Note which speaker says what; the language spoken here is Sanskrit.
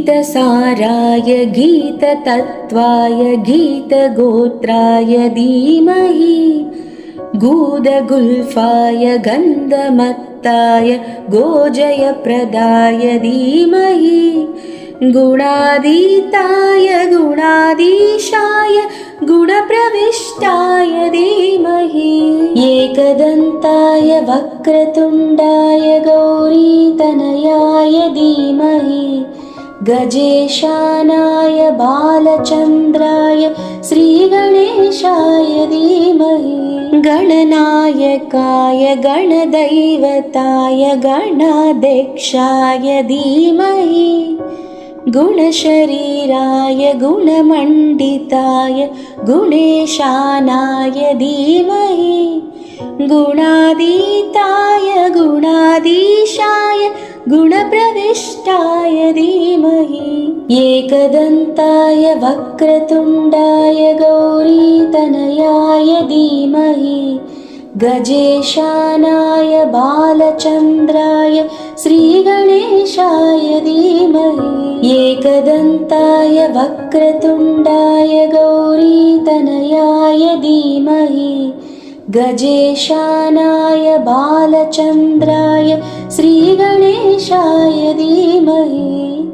Speaker 1: गीतसाराय गीततत्त्वाय गीतगोत्राय धीमहि गूढगुल्फाय गन्धमत्ताय गोजयप्रदाय धीमहि गुणातीताय गुणाधीशाय गुणप्रविष्टाय धीमहि एकदन्ताय वक्रतुण्डाय गौरीतनयाय धीमहि गजेशानाय बालचन्द्राय श्रीगणेशाय धीमहि गणनायकाय गणदैवताय गणाध्यक्षाय धीमहि गुणशरीराय गुणमण्डिताय गुणेशानाय धीमहि गुणातीताय गुणाधीशाय गुणप्रविष्टाय धीमहि एकदन्ताय वक्रतुण्डाय गौरीतनयाय धीमहि गजेशानाय बालचन्द्राय श्रीगणेशाय धीमहि एकदन्ताय वक्रतुण्डाय गौरीतनयाय धीमहि गजेशानाय बालचन्द्राय श्रीगणेशाय धीमहि।